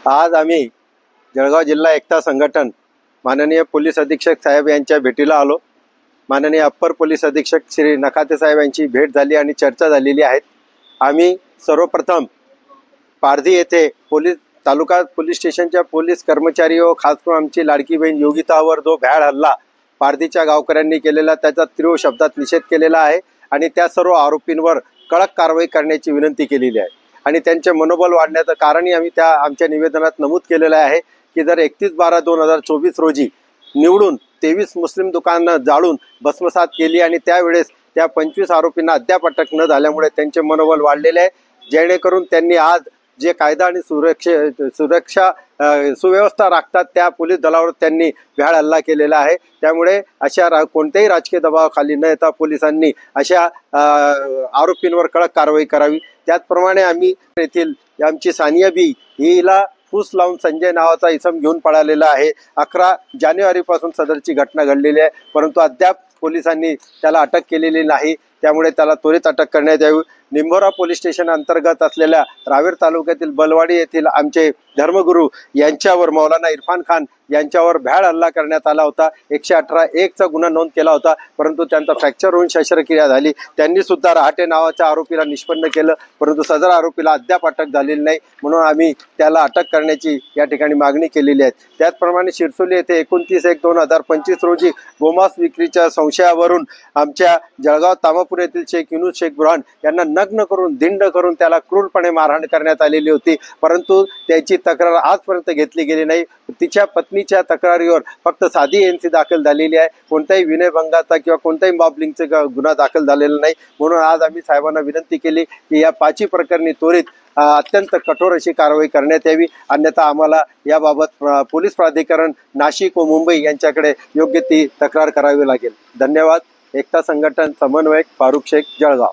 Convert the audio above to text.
आज आम्ही जळगाव जिल्हा एकता संघटन माननीय पोलीस अधीक्षक साहेब यांच्या भेटीला आलो। माननीय अप्पर पोलीस अधीक्षक श्री नखाते साहेब यांची भेट झाली आणि चर्चा झालेली आहे। आम्ही सर्वप्रथम पारधी येथे पोलीस तालुका पोलीस स्टेशनच्या पोलीस कर्मचारी व खास करून आमची लाडकी बहीण योगितावर जो भ्याड हल्ला पारधीच्या गावकऱ्यांनी केलेला त्याचा तीव्र शब्दात निषेध केलेला आहे आणि त्या सर्व आरोपींवर कडक कारवाई करण्याची विनंती केलेली आहे। आणि त्यांचे मनोबल वाढण्याचं कारणही आम्ही त्या आमच्या निवेदनात नमूद केलेलं आहे की जर 31/12/2024 रोजी निवडून 23 मुस्लिम दुकानं जाळून भस्मसात केली आणि त्यावेळेस त्या 25 आरोपींना अद्याप अटक न झाल्यामुळे त्यांचे मनोबल वाढलेले आहे, जेणेकरून त्यांनी आज जे कायदा आणि सुरक्षा सुव्यवस्था राखतात त्या पोलीस दलावर त्यांनी भ्याड हल्ला केलेला आहे। त्यामुळे अशा कोणत्याही राजकीय दबावाखाली न येता पोलिसांनी अशा आरोपींवर कडक कारवाई करावी। त्याचप्रमाणे आम्ही येथील आमची सानिया बी हिला फूस लावून संजय नावाचा इसम घेऊन पळालेला आहे। 11 जानेवारीपासून सदरची घटना घडलेली आहे, परंतु अद्याप पोलिसांनी त्याला अटक केलेली नाही। त्यामुळे त्याला त्वरित अटक करण्यात यावी। निंभोरा पोलीस स्टेशन अंतर्गत असलेल्या रावेर तालुक्यातील बलवाडी येथील आमचे धर्मगुरू यांच्यावर मौलाना इरफान खान यांच्यावर भ्याड हल्ला करण्यात आला होता। 118(1) चा गुन्हा नोंद केला होता, परंतु त्यांचा फ्रॅक्चर होऊन शस्त्रक्रिया झाली। त्यांनी सुद्धा रहाटे नावाच्या आरोपीला निष्पन्न केलं, परंतु सदर आरोपीला अद्याप अटक झालेली नाही, म्हणून आम्ही त्याला अटक करण्याची या ठिकाणी मागणी केलेली आहे। त्याचप्रमाणे शिरसोली येथे 29/1/2025 रोजी गोमांस विक्रीच्या संशयावरून आमच्या जळगाव तामापूर येथील शेख युनुस शेख बुरहान यांना नग्न करून धिंड करून त्याला क्रूरपणे मारहाण करण्यात आलेली होती, परंतु त्याची तक्रार आजपर्यंत घेतली गेली नाही। तिच्या पत्नीच्या तक्रारीवर फक्त साधी एनसी दाखल झालेली आहे, कोणत्याही विनयभंगाचा किंवा कोणत्याही मॉबलिंगचा गुन्हा दाखल झालेला नाही। म्हणून आज आम्ही साहेबांना विनंती केली की या 5 प्रकरणी त्वरित अत्यंत कठोर अशी कारवाई करण्यात यावी, अन्यथा आम्हाला याबाबत पोलीस प्राधिकरण नाशिक व मुंबई यांच्याकडे योग्य ती तक्रार करावी लागेल। धन्यवाद। एकता संघटन समन्वयक फारुख शेख, जळगाव।